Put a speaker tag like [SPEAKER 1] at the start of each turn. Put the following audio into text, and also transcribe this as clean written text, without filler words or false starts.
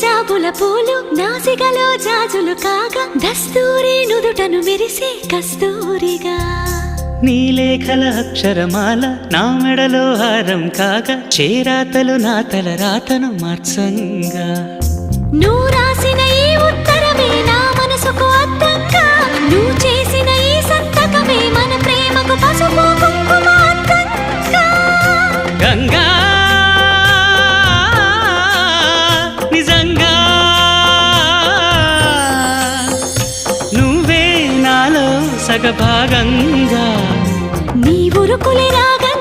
[SPEAKER 1] జాబుల పూలు నాసికలో జాజులు కాగా దస్తూరి నుదుటను మెరిసే కస్తూరిగా
[SPEAKER 2] నీలేఖల అక్షరమాల నా మెడలో హారం కాగా చేరాతలు నా తల రాతను మార్చంగా
[SPEAKER 1] నువ్వు రాసిన ఈ ఉత్తరమే నా మనసుకు అర్థంగా నువ్వు చేసిన ఈ సంతకమే మన ప్రేమకు పసుపు కుంకుమ అర్థంగా
[SPEAKER 2] గంగా నిజంగా నువ్వే నాలో సగభాగంగా
[SPEAKER 1] నీ ఉరుకులే రాగా